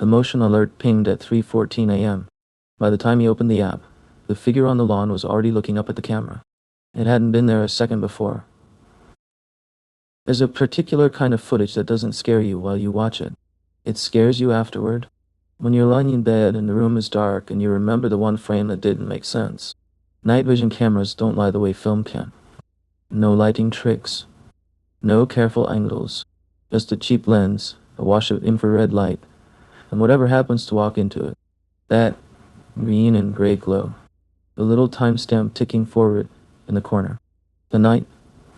The motion alert pinged at 3:14 a.m. By the time he opened the app, the figure on the lawn was already looking up at the camera. It hadn't been there a second before. There's a particular kind of footage that doesn't scare you while you watch it. It scares you afterward. When you're lying in bed and the room is dark and you remember the one frame that didn't make sense. Night vision cameras don't lie the way film can. No lighting tricks. No careful angles. Just a cheap lens, a wash of infrared light, and whatever happens to walk into it. That green and gray glow. The little timestamp ticking forward in the corner. The night,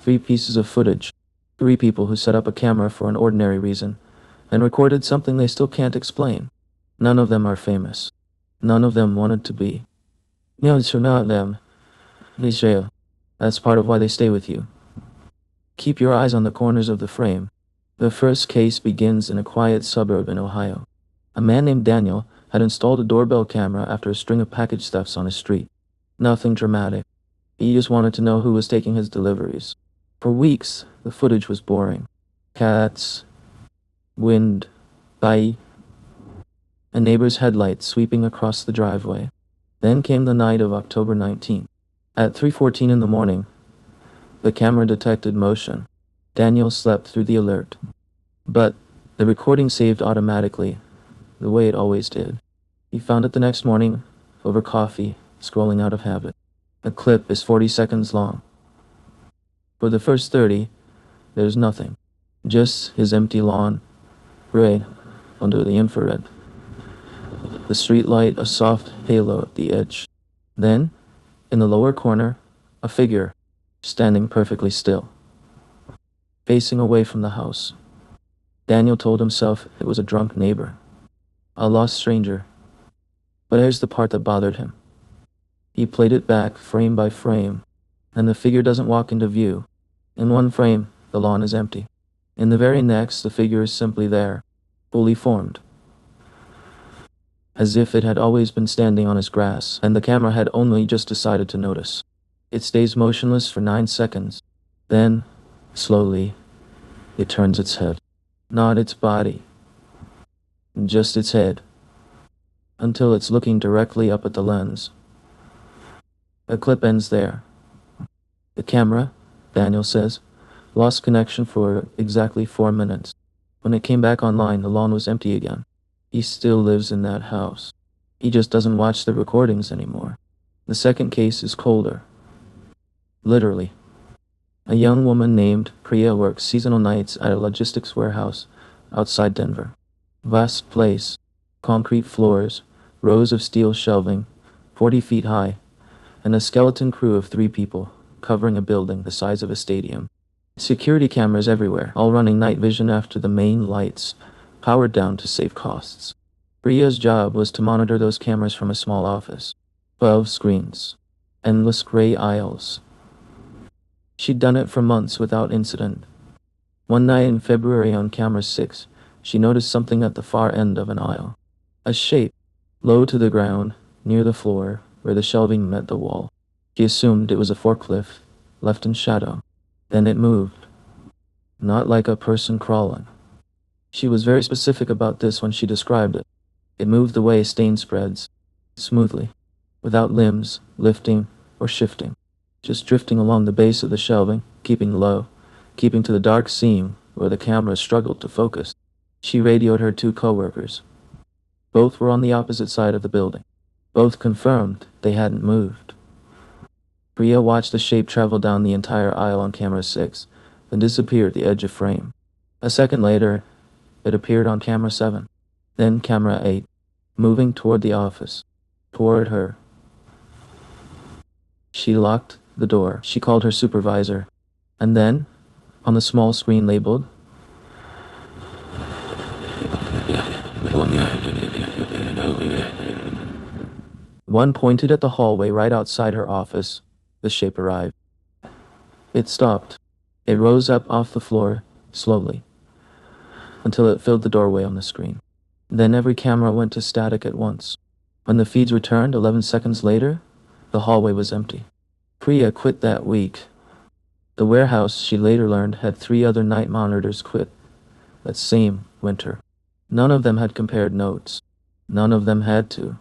3 pieces of footage. 3 people who set up a camera for an ordinary reason and recorded something they still can't explain. None of them are famous. None of them wanted to be. No, it's not them. That's part of why they stay with you. Keep your eyes on the corners of the frame. The first case begins in a quiet suburb in Ohio. A man named Daniel had installed a doorbell camera after a string of package thefts on his street. Nothing dramatic. He just wanted to know who was taking his deliveries. For weeks, the footage was boring. Cats, wind, a neighbor's headlights sweeping across the driveway. Then came the night of October 19th. At 3:14 in the morning, the camera detected motion. Daniel slept through the alert. But the recording saved automatically, the way it always did. He found it the next morning, over coffee, scrolling out of habit. The clip is 40 seconds long. For the first 30, there's nothing. Just his empty lawn, gray, under the infrared. The streetlight a soft halo at the edge. Then, in the lower corner, a figure, standing perfectly still, facing away from the house. Daniel told himself it was a drunk neighbor, a lost stranger. But here's the part that bothered him. He played it back frame by frame, and the figure doesn't walk into view. In one frame, the lawn is empty. In the very next, the figure is simply there, fully formed, as if it had always been standing on his grass, and the camera had only just decided to notice. It stays motionless for 9 seconds. Then, slowly, it turns its head. Not its body, just its head, until it's looking directly up at the lens. The clip ends there. The camera, Daniel says, lost connection for exactly 4 minutes. When it came back online, the lawn was empty again. He still lives in that house. He just doesn't watch the recordings anymore. The second case is colder. Literally. A young woman named Priya works seasonal nights at a logistics warehouse outside Denver. Vast place, concrete floors, rows of steel shelving, 40 feet high, and a skeleton crew of 3 people covering a building the size of a stadium. Security cameras everywhere, all running night vision after the main lights powered down to save costs. Priya's job was to monitor those cameras from a small office. 12 screens. Endless gray aisles. She'd done it for months without incident. One night in February on camera 6, she noticed something at the far end of an aisle. A shape, low to the ground, near the floor, where the shelving met the wall. She assumed it was a forklift, left in shadow. Then it moved. Not like a person crawling. She was very specific about this when she described it. It moved the way stain spreads, smoothly, without limbs, lifting, or shifting. Just drifting along the base of the shelving, keeping low, keeping to the dark seam where the camera struggled to focus. She radioed her 2 coworkers. Both were on the opposite side of the building. Both confirmed they hadn't moved. Priya watched the shape travel down the entire aisle on camera 6, then disappear at the edge of frame. A second later, it appeared on camera 7, then camera 8, moving toward the office, toward her. She locked the door. She called her supervisor, and then, on the small screen labeled, one pointed at the hallway right outside her office, the shape arrived. It stopped. It rose up off the floor, slowly, until it filled the doorway on the screen. Then every camera went to static at once. When the feeds returned 11 seconds later, the hallway was empty. Priya quit that week. The warehouse, she later learned, had 3 other night monitors quit that same winter. None of them had compared notes. None of them had to.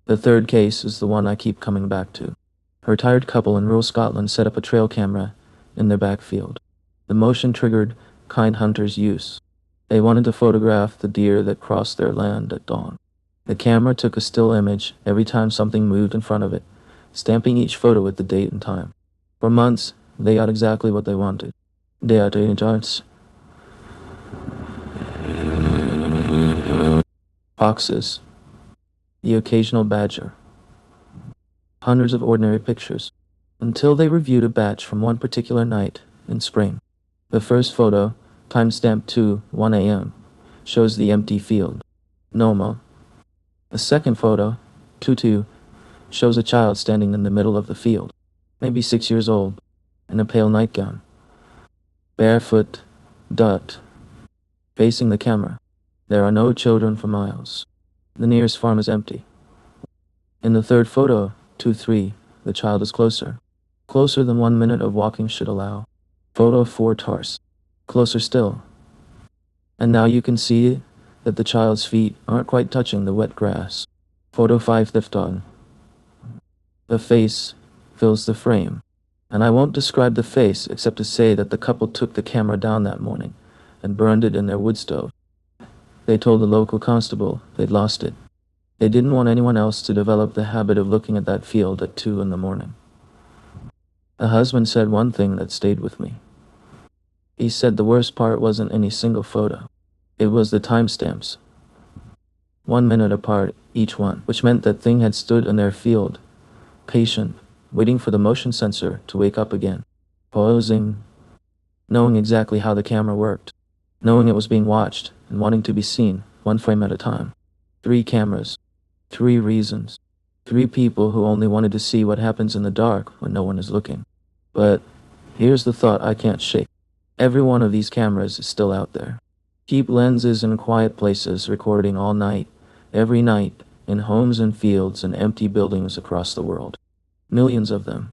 The third case is the one I keep coming back to. A retired couple in rural Scotland set up a trail camera in their backfield. The motion triggered kind hunter's use. They wanted to photograph the deer that crossed their land at dawn. The camera took a still image every time something moved in front of it, stamping each photo with the date and time. For months, they got exactly what they wanted. Foxes, the occasional badger, hundreds of ordinary pictures, until they reviewed a batch from one particular night in spring. The first photo, timestamp 2:1 a.m., shows the empty field. Normal. The second photo, 2:2, shows a child standing in the middle of the field, maybe 6 years old, in a pale nightgown, barefoot, facing the camera. There are no children for miles. The nearest farm is empty. In the third photo, 2:3, the child is closer. Closer than 1 minute of walking should allow. Photo 4 Tars. Closer still. And now you can see that the child's feet aren't quite touching the wet grass. Photo 5 Thifton. The face fills the frame. And I won't describe the face except to say that the couple took the camera down that morning and burned it in their wood stove. They told the local constable they'd lost it. They didn't want anyone else to develop the habit of looking at that field at 2 in the morning. The husband said one thing that stayed with me. He said the worst part wasn't any single photo. It was the timestamps. 1 minute apart, each one, which meant that thing had stood in their field, patient, waiting for the motion sensor to wake up again, pausing, knowing exactly how the camera worked, knowing it was being watched and wanting to be seen, one frame at a time. 3 cameras, 3 reasons, 3 people who only wanted to see what happens in the dark when no one is looking. But here's the thought I can't shake. Every one of these cameras is still out there. Cheap lenses in quiet places recording all night, every night, in homes and fields and empty buildings across the world. Millions of them.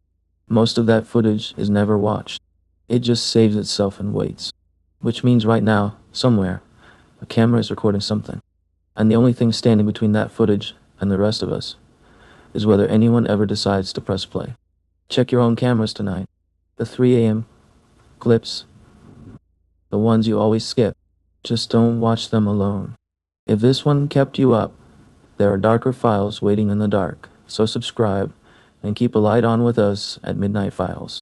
Most of that footage is never watched. It just saves itself and waits. Which means right now, somewhere, a camera is recording something. And the only thing standing between that footage and the rest of us is whether anyone ever decides to press play. Check your own cameras tonight. The 3 a.m. clips. The ones you always skip. Just don't watch them alone. If this one kept you up, there are darker files waiting in the dark. So subscribe and keep a light on with us at Midnight Files.